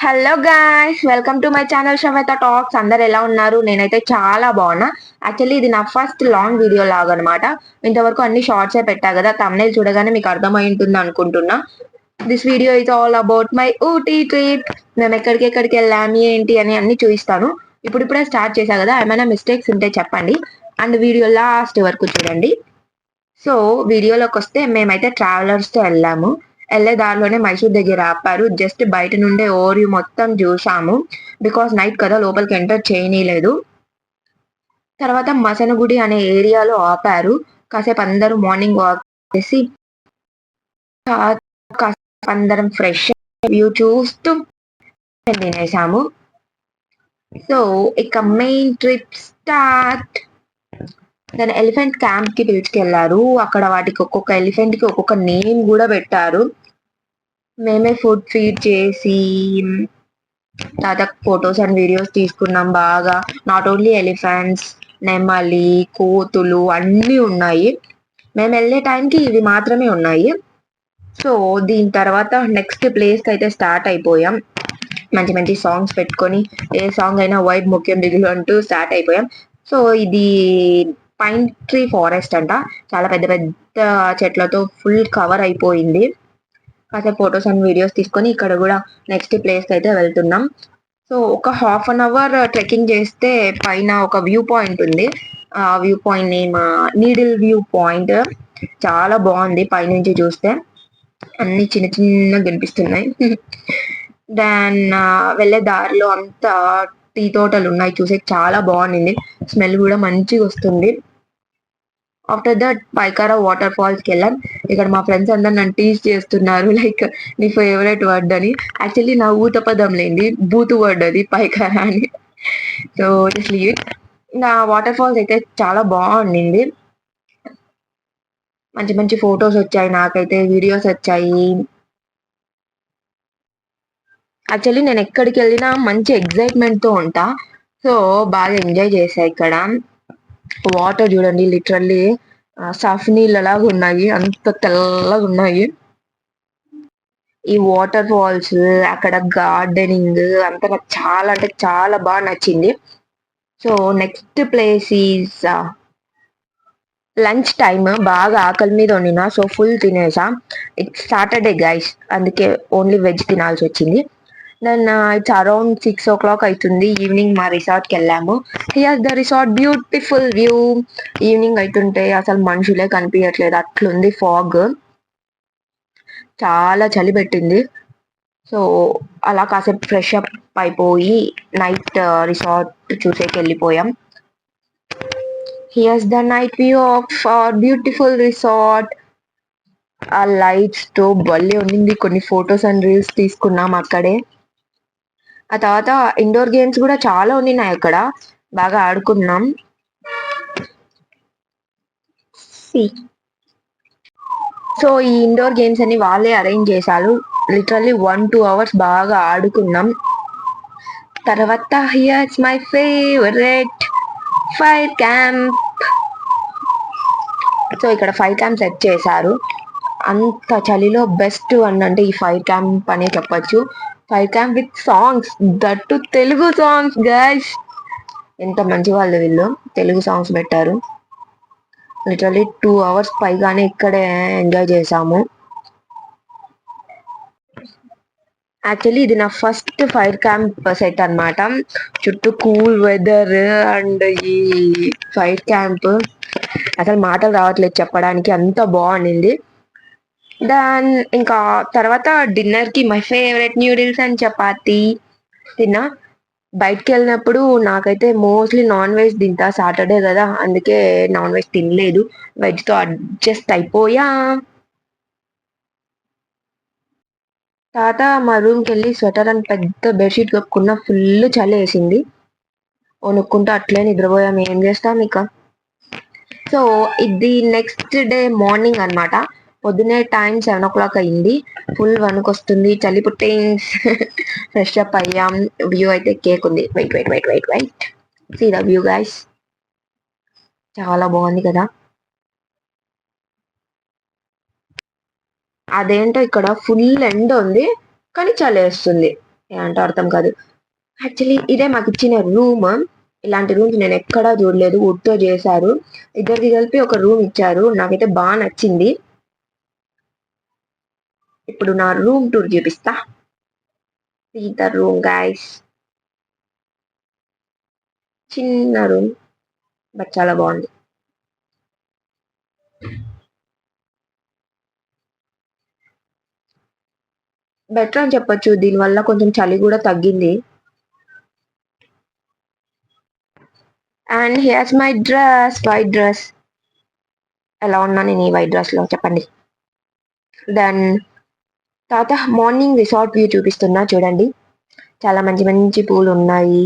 Hello guys, welcome to my channel Shraveta talks. అందరు ఎలా ఉన్నారు? నేనైతే చాలా బాగున్నా. యాక్చువల్లీ ఇది నా ఫస్ట్ లాంగ్ వీడియో లాగా అనమాట. ఇంతవరకు అన్ని షార్ట్సే పెట్టా కదా, తమ్నేల్ చూడగానే మీకు అర్థమై ఉంటుంది అనుకుంటున్నా. This video is all about my Ooty trip. మేము ఎక్కడికి వెళ్ళాము ఏంటి అని అన్ని చూపిస్తాను. ఇప్పుడిప్పుడే స్టార్ట్ చేశా కదా, ఏమైనా మిస్టేక్స్ ఉంటే చెప్పండి అండ్ వీడియో లాస్ట్ వరకు చూడండి. సో వీడియోలోకి వస్తే మేమైతే ట్రావెలర్స్ తో వెళ్ళాము. వెళ్ళే దారిలోనే మైసూర్ దగ్గర ఆపారు. జస్ట్ బయట నుండే ఓరియూ మొత్తం చూసాము. బికాస్ నైట్ కదా, లోపలికి ఎంటర్ చేయనీయలేదు. తర్వాత మసనగుడి అనే ఏరియాలో ఆపారు. కాసేపు అందరూ మార్నింగ్ వాక్ చేసి కాసేపు అందరం ఫ్రెష్ వ్యూ చూస్తూ తినేసాము. సో ఇక మెయిన్ ట్రిప్ స్టార్ట్. దాని ఎలిఫెంట్ క్యాంప్ కి పిలుచుకెళ్లారు. అక్కడ వాటికి ఒక్కొక్క ఎలిఫెంట్ కి ఒక్కొక్క నేమ్ కూడా పెట్టారు. మేమే ఫుడ్ ఫీడ్ చేసి తర్వాత ఫొటోస్ అండ్ వీడియోస్ తీసుకున్నాం బాగా. నాట్ ఓన్లీ ఎలిఫెంట్స్, నెమలి, కోతులు అన్నీ ఉన్నాయి. మేము వెళ్ళే టైంకి ఇవి మాత్రమే ఉన్నాయి. సో దీని తర్వాత నెక్స్ట్ ప్లేస్ కి అయితే స్టార్ట్ అయిపోయాం. మంచి మంచి సాంగ్స్ పెట్టుకొని ఏ సాంగ్ అయినా వైబ్ ముఖ్యం దిగులు అంటూ స్టార్ట్ అయిపోయాం. సో ఇది పైన్ ట్రీ ఫారెస్ట్ అంట. చాలా పెద్ద పెద్ద చెట్లతో ఫుల్ కవర్ అయిపోయింది. కాసేపు ఫొటోస్ అండ్ వీడియోస్ తీసుకొని ఇక్కడ కూడా నెక్స్ట్ ప్లేస్ కి అయితే వెళ్తున్నాం. సో ఒక ½ ట్రెక్కింగ్ చేస్తే పైన ఒక వ్యూ పాయింట్ ఉంది. ఆ view point name needle view point. చాలా బాగుంది పైనుంచి చూస్తే. అన్ని చిన్న చిన్నగా కనిపిస్తున్నాయి. దాన్ వెళ్ళే దారిలో అంతా టీ తోటలు ఉన్నాయి. చూసే చాలా బాగుంది. స్మెల్ కూడా మంచిగా వస్తుంది. After that Pykara water falls కి వెళ్ళాం. ఇక్కడ మా ఫ్రెండ్స్ అందరు నన్ను టీజ్ చేస్తున్నారు, లైక్ నీ ఫేవరెట్ వర్డ్ అని. యాక్చువల్లీ నా ఊత పదం లేండి, బూతు వర్డ్ అది పైకారా అని. So just leave it. నా వాటర్ ఫాల్స్ అయితే చాలా బాగుండింది. మంచి మంచి ఫొటోస్ వచ్చాయి, నాకైతే వీడియోస్ వచ్చాయి. యాక్చువల్లీ నేను ఎక్కడికి వెళ్ళినా మంచి ఎగ్జైట్మెంట్ తో ఉంటా. సో బాగా ఎంజాయ్ చేసా ఇక్కడ. వాటర్ చూడండి, లిటరల్లీ సఫ్ నీళ్ళలాగా ఉన్నాయి, అంత తెల్లగా ఉన్నాయి. ఈ వాటర్ ఫాల్స్, అక్కడ గార్డెనింగ్ అంతా నాకు చాలా అంటే చాలా బాగా నచ్చింది. So next place is lunch time. బాగా ఆకలి మీద వండినా, సో ఫుల్ తినేసా. ఇట్స్ సాటర్డే గైస్, అందుకే ఓన్లీ వెజ్ తినాల్సి వచ్చింది. దెన్ ఇట్స్ అరౌండ్ 6 o'clock అవుతుంది. ఈవినింగ్ మా రిసార్ట్ కి వెళ్ళాము. Here the resort, beautiful view. Evening అవుతుంటే అసలు మనుషులే కనిపించట్లేదు, అట్లుంది ఫాగ్. చాలా చలి పెట్టింది. సో అలా కాసేపు ఫ్రెష్ అప్ అయిపోయి నైట్ రిసార్ట్ చూసేకి వెళ్ళిపోయాం. Here's the night view of our beautiful resort. ఆ లైట్స్ తో భలే ఉండింది. కొన్ని ఫొటోస్ అండ్ రీల్స్ తీసుకున్నాం అక్కడే. ఆ తర్వాత ఇండోర్ గేమ్స్ కూడా చాలా ఉన్నాయి అక్కడ, బాగా ఆడుకున్నాం. సో ఈ ఇండోర్ గేమ్స్ అన్ని వాళ్ళే అరేంజ్ చేశారు. లిటరల్లీ 1-2 hours బాగా ఆడుకున్నాం. తర్వాత here's my favourite fire camp. So ఇక్కడ ఫైర్ క్యాంప్ సెట్ చేశారు. అంత చలిలో బెస్ట్ వన్ అంటే ఈ ఫైర్ క్యాంప్ అనే చెప్పొచ్చు. Fire camp with songs, that Telugu songs guys. ఎంత మంచి వాళ్ళు వీళ్ళు, తెలుగు సాంగ్స్ పెట్టారు. లిటరలీ 2 hours పైగానే ఇక్కడే ఎంజాయ్ చేసాము. యాక్చువల్లీ ఇది నా ఫస్ట్ ఫైర్ క్యాంప్ సెట్ అన్నమాట. చుట్టూ కూల్ వెదర్ అండ్ ఈ ఫైర్ క్యాంప్ అసలు మాటలు రావట్లేదు చెప్పడానికి, అంత బాగుండింది. దాన్ ఇంకా తర్వాత డిన్నర్ కి my favourite noodles and chapati తిన్నా. బయటకి వెళ్ళినప్పుడు నాకైతే మోస్ట్లీ నాన్ వెజ్ తింటా, సాటర్డే కదా, అందుకే నాన్ వెజ్ తినలేదు. వెజ్ తో అడ్జస్ట్ అయిపోయా. తర్వాత మా రూమ్ కి వెళ్ళి స్వెటర్ అని పెద్ద బెడ్షీట్ కప్పుకున్న, ఫుల్ చలి వేసింది. వణుక్కుంటూ అట్లే నిద్రపోయాం, ఏం చేస్తాం ఇక. సో ఇది నెక్స్ట్ డే మార్నింగ్ అన్నమాట. పొద్దునే టైం 7 o'clock అయింది. ఫుల్ వణుకొస్తుంది, చలి పుట్టి ఫ్రెష్ అప్ అయ్యాం. వ్యూ అయితే కేక్ ఉంది. Wait wait wait wait wait see the view guys. చాలా బాగుంది కదా. అదేంటో ఇక్కడ ఫుల్ ఎండ ఉంది కానీ చలేస్తుంది. ఏంటో అర్థం కాదు. యాక్చువల్లీ ఇదే మాకు ఇచ్చిన రూమ్. ఇలాంటి రూమ్స్ నేను ఎక్కడా చూడలేదు. వుడ్తో చేశారు. ఇద్దరికి కలిపి ఒక రూమ్ ఇచ్చారు. నాకైతే బాగా నచ్చింది. ఇప్పుడు నా రూమ్ టూర్ చూపిస్తా. See the room guys. చిన్న రూమ్ బట్ చాలా బాగుంది. బెటర్ అని చెప్పొచ్చు. దీనివల్ల కొంచెం చలి కూడా తగ్గింది. And here's my dress, white dress. ఎలా ఉన్నా నేను ఈ వైట్ డ్రెస్ లో చెప్పండి. దెన్ తర్వాత మార్నింగ్ రిసార్ట్ వ్యూ చూపిస్తున్నా చూడండి. చాలా మంచి మంచి పూలు ఉన్నాయి.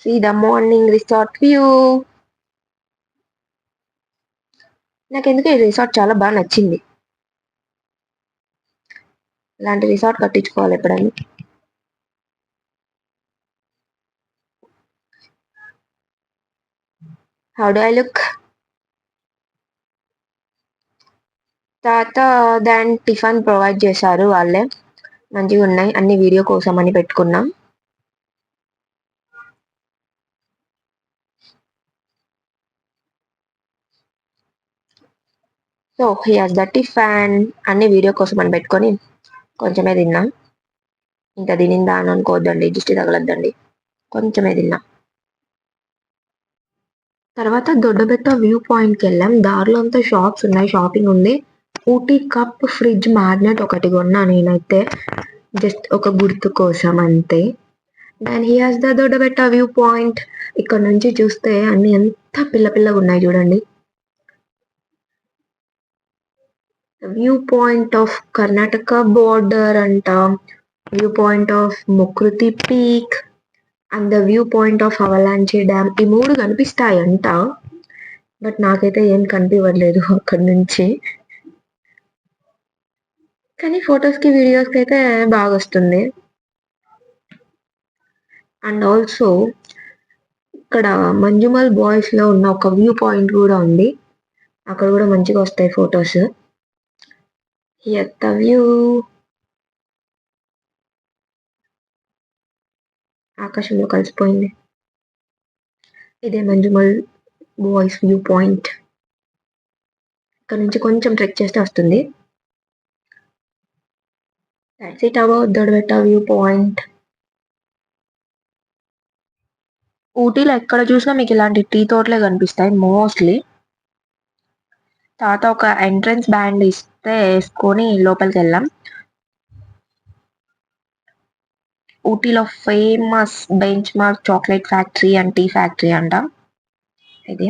See the morning resort view. నాకెందుకు ఈ రిసార్ట్ చాలా బాగా నచ్చింది. ఇలాంటి రిసార్ట్ కట్టించుకోవాలి ఎప్పుడైనా. How do I look? తర్వాత దాని టిఫిన్ ప్రొవైడ్ చేశారు వాళ్ళే. మంచిగా ఉన్నాయి. అన్ని వీడియో కోసం అని పెట్టుకున్నాం. So here's the tiffin. అన్ని వీడియో కోసం అని పెట్టుకొని కొంచెమే తిన్నా. ఇంకా తినిందా అని అనుకోవద్దండి, దిష్టి తగలద్దండి. కొంచెమే తిన్నా. తర్వాత దొడ్డబెట్ట వ్యూ పాయింట్కి వెళ్ళాం. దారిలో అంతా షాప్స్ ఉన్నాయి, షాపింగ్ ఉంది. ఊటీ కప్ ఫ్రిడ్జ్ మ్యాగ్నెట్ ఒకటి కొన్నా నేనైతే, జస్ట్ ఒక గుర్తు కోసం అంతే. దాని here's the Doddabetta view point. ఇక్కడ నుంచి చూస్తే అన్ని ఎంత పిల్ల పిల్లగా ఉన్నాయి చూడండి. View point of Karnataka border అంట, view point of Mukurthi peak and the view point of Avalanche dam. ఈ మూడు కనిపిస్తాయంట, బట్ నాకైతే ఏం కనిపించలేదు అక్కడ నుంచి. కానీ ఫొటోస్కి వీడియోస్కి అయితే బాగా వస్తుంది. అండ్ ఆల్సో ఇక్కడ మంజుమల్ బాయ్స్ లో ఉన్న ఒక వ్యూ పాయింట్ కూడా ఉంది. అక్కడ కూడా మంచిగా వస్తాయి ఫొటోస్. The view. ఆకాశంలో కలిసిపోయింది. ఇదే మంజుమల్ బాయ్స్ వ్యూ పాయింట్. ఇక్కడ నుంచి కొంచెం ట్రెక్ చేస్తే వస్తుంది. That's it about Doddabetta view point. ఊటీలో ఎక్కడ చూసినా మీకు ఇలాంటి టీ తోటలే కనిపిస్తాయి మోస్ట్లీ. తర్వాత ఒక ఎంట్రన్స్ బ్యాండ్ ఇస్తే వేసుకొని లోపలికి వెళ్ళాం. ఊటీలో famous Benchmark chocolate factory and tea factory అంట ఇది.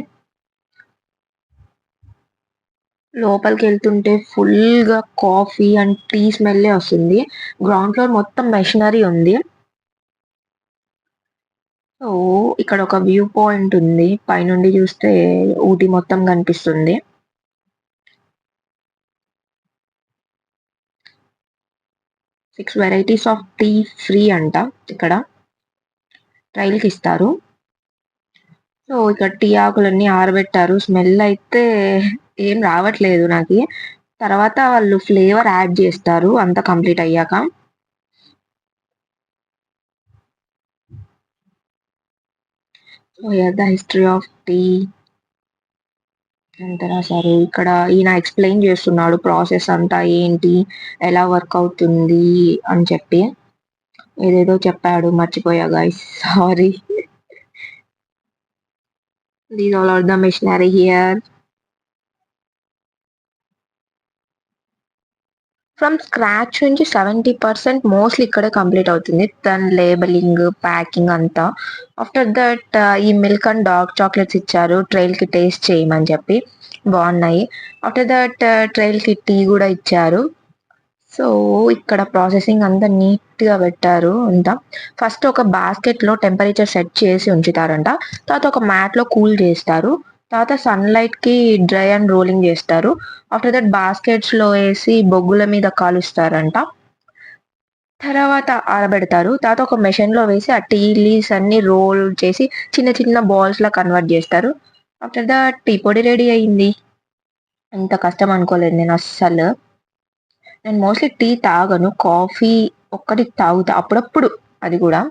లోపలికి వెళ్తుంటే ఫుల్ గా కాఫీ అండ్ టీ స్మెల్ వస్తుంది. గ్రౌండ్ ఫ్లోర్ మొత్తం మెషినరీ ఉంది. సో ఇక్కడ ఒక వ్యూ పాయింట్ ఉంది. పైనుండి చూస్తే ఊటీ మొత్తం కనిపిస్తుంది. 6 వెరైటీస్ ఆఫ్ టీ ఫ్రీ అంట. ఇక్కడ ట్రైల్కి ఇస్తారు. సో ఇక్కడ టీ ఆకులన్నీ ఆరబెట్టారు. స్మెల్ అయితే ఏం రావట్లేదు నాకు. తర్వాత వాళ్ళు ఫ్లేవర్ యాడ్ చేస్తారు అంతా కంప్లీట్ అయ్యాక. ద హిస్టరీ ఆఫ్ టీ ఎంత రాశారు ఇక్కడ. ఈయన ఎక్స్ప్లెయిన్ చేస్తున్నాడు ప్రాసెస్ అంతా ఏంటి, ఎలా వర్క్ అవుతుంది అని చెప్పి. ఏదేదో చెప్పాడు, మర్చిపోయా guys, sorry. These all are the machinery here. From scratch నుంచి 70% మోస్ట్లీ ఇక్కడే కంప్లీట్ అవుతుంది. దాని లేబలింగ్, ప్యాకింగ్ అంతా. ఆఫ్టర్ దట్ ఈ మిల్క్ అండ్ డార్క్ చాక్లెట్స్ ఇచ్చారు ట్రైల్ కి టేస్ట్ చేయమని చెప్పి. బాగున్నాయి. ఆఫ్టర్ దట్ ట్రైల్ కి టీ కూడా ఇచ్చారు. సో ఇక్కడ ప్రాసెసింగ్ అంతా నీట్ గా పెట్టారు అంతా. ఫస్ట్ ఒక బాస్కెట్ లో టెంపరేచర్ సెట్ చేసి ఉంచుతారంట. తర్వాత ఒక మ్యాట్ లో కూల్ చేస్తారు. తర్వాత సన్లైట్ కి డ్రై అండ్ రోలింగ్ చేస్తారు. ఆఫ్టర్ దట్ బాస్కెట్స్ లో వేసి బొగ్గుల మీద కాలుస్తారంట. తర్వాత ఆరబెడతారు. తర్వాత ఒక మెషిన్ లో వేసి ఆ టీ లీవ్స్ అన్ని రోల్ చేసి చిన్న చిన్న బాల్స్ లా కన్వర్ట్ చేస్తారు. ఆఫ్టర్ దట్ టీ పొడి రెడీ అయింది. అంత కష్టం అనుకోలేదు నేను అస్సలు. నేను మోస్ట్లీ టీ తాగను, కాఫీ ఒక్కటి తాగుతా అప్పుడప్పుడు, అది కూడా.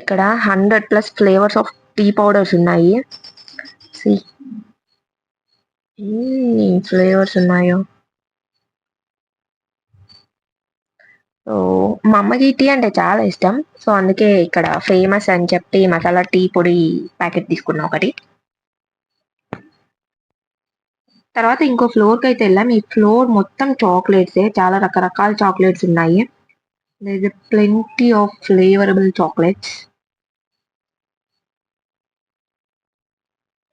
ఇక్కడ 100+ ఫ్లేవర్స్ ఆఫ్ టీ పౌడర్స్ ఉన్నాయి. ఎన్ని ఫ్లేవర్స్ ఉన్నాయో. సో మా అమ్మకి టీ అంటే చాలా ఇష్టం. సో అందుకే ఇక్కడ ఫేమస్ అని చెప్పి మసాలా టీ పొడి ప్యాకెట్ తీసుకున్నా ఒకటి. తర్వాత ఇంకో ఫ్లోర్కి అయితే వెళ్ళాం. ఈ ఫ్లోర్ మొత్తం చాక్లెట్సే, చాలా రకరకాల చాక్లెట్స్ ఉన్నాయి. Plenty of flavourable chocolates.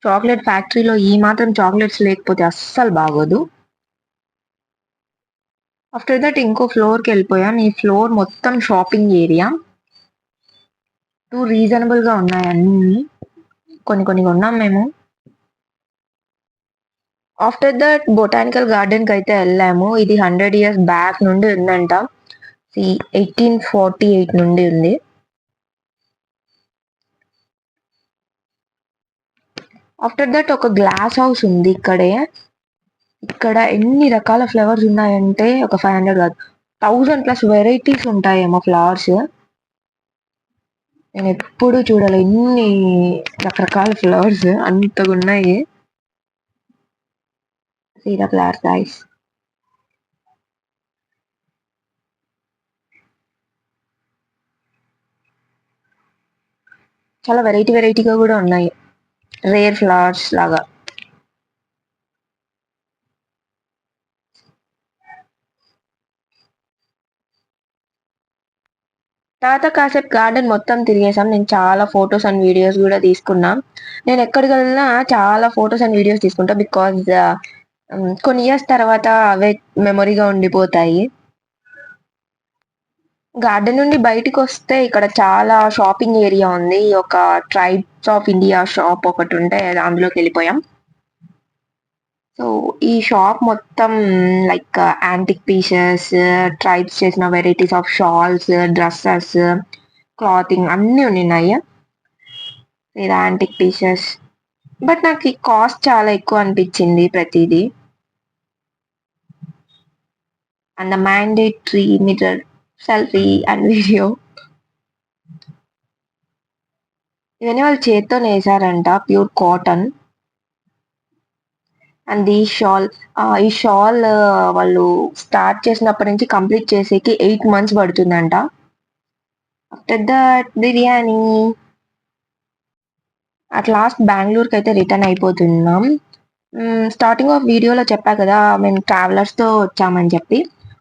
Chocolate ఫ్యాక్టరీలో ఈ మాత్రం చాక్లెట్స్ లేకపోతే అస్సలు బాగోదు. ఆఫ్టర్ దట్ ఇంకో ఫ్లోర్కి వెళ్ళిపోయాం. ఈ ఫ్లోర్ మొత్తం షాపింగ్ ఏరియా. రీజనబుల్ గా ఉన్నాయి అన్ని, కొన్ని కొన్ని కొన్నాం మేము. ఆఫ్టర్ దట్ బొటానికల్ గార్డెన్ కి అయితే వెళ్ళాము. ఇది 100 years బ్యాక్ నుండి ఉందంట. 1848 నుండి ఉంది. ఆఫ్టర్ దట్ ఒక గ్లాస్ హౌస్ ఉంది ఇక్కడే. ఇక్కడ ఎన్ని రకాల ఫ్లవర్స్ ఉన్నాయంటే ఒక 500 కాదు, 1000+ వెరైటీస్ ఉంటాయేమో ఫ్లవర్స్. నేను ఎప్పుడు చూడాలి ఎన్ని రకరకాల ఫ్లవర్స్, అంతగా ఉన్నాయి. సీదా ఫ్లవర్స్ గైస్. చాలా వెరైటీగా కూడా ఉన్నాయి, రేర్ ఫ్లవర్స్ లాగా. తర్వాత కాసేపు గార్డెన్ మొత్తం తిరిగేసాం. నేను చాలా ఫొటోస్ అండ్ వీడియోస్ కూడా తీసుకున్నా. నేను ఎక్కడికి వెళ్ళినా చాలా ఫొటోస్ అండ్ వీడియోస్ తీసుకుంటా, బికాజ్ కొన్ని ఇయర్స్ తర్వాత అవే మెమొరీగా ఉండిపోతాయి. గార్డెన్ నుండి బయటికి వస్తే ఇక్కడ చాలా షాపింగ్ ఏరియా ఉంది. ఒక ట్రైబ్స్ ఆఫ్ ఇండియా షాప్ ఒకటి ఉంటే అందులోకి వెళ్ళిపోయాం. సో ఈ షాప్ మొత్తం లైక్ యాంటిక్ పీసెస్, ట్రైబ్స్ చేసిన varieties of shawls, dresses, clothing అన్నీ ఉన్నాయి. ఇది యాంటిక్ పీసెస్. బట్ నాకు ఈ కాస్ట్ చాలా ఎక్కువ అనిపించింది ప్రతిదీ. And the mandatory mirror, selfie and video. ఇవన్నీ వాళ్ళు చేత్తో నేసారంట, ప్యూర్ కాటన్. అండ్ ఈ షాల్ వాళ్ళు స్టార్ట్ చేసినప్పటి నుంచి కంప్లీట్ చేసేకి 8 months పడుతుందంట. After that biryani. At last బెంగళూరుకి అయితే రిటర్న్ అయిపోతున్నాం. స్టార్టింగ్ ఆఫ్ వీడియోలో చెప్పా కదా మేము ట్రావెలర్స్తో వచ్చామని చెప్పి.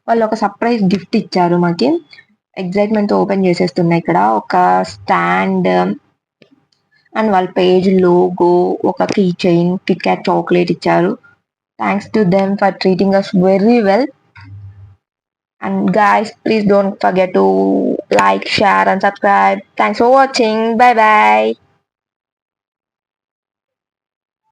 వాళ్ళు ఒక సర్ప్రైజ్ గిఫ్ట్ ఇచ్చారు మాకి. ఎగ్జైట్మెంట్తో ఓపెన్ చేసేస్తున్నా. ఇక్కడ ఒక స్టాండ్ అండ్ వాళ్ళ పేజ్ లోగో, ఒక key chain, Kit Kat chocolate ఇచ్చారు. Thanks to them for treating us very well. And guys, please don't forget to like, share and subscribe. Thanks for watching. Bye bye.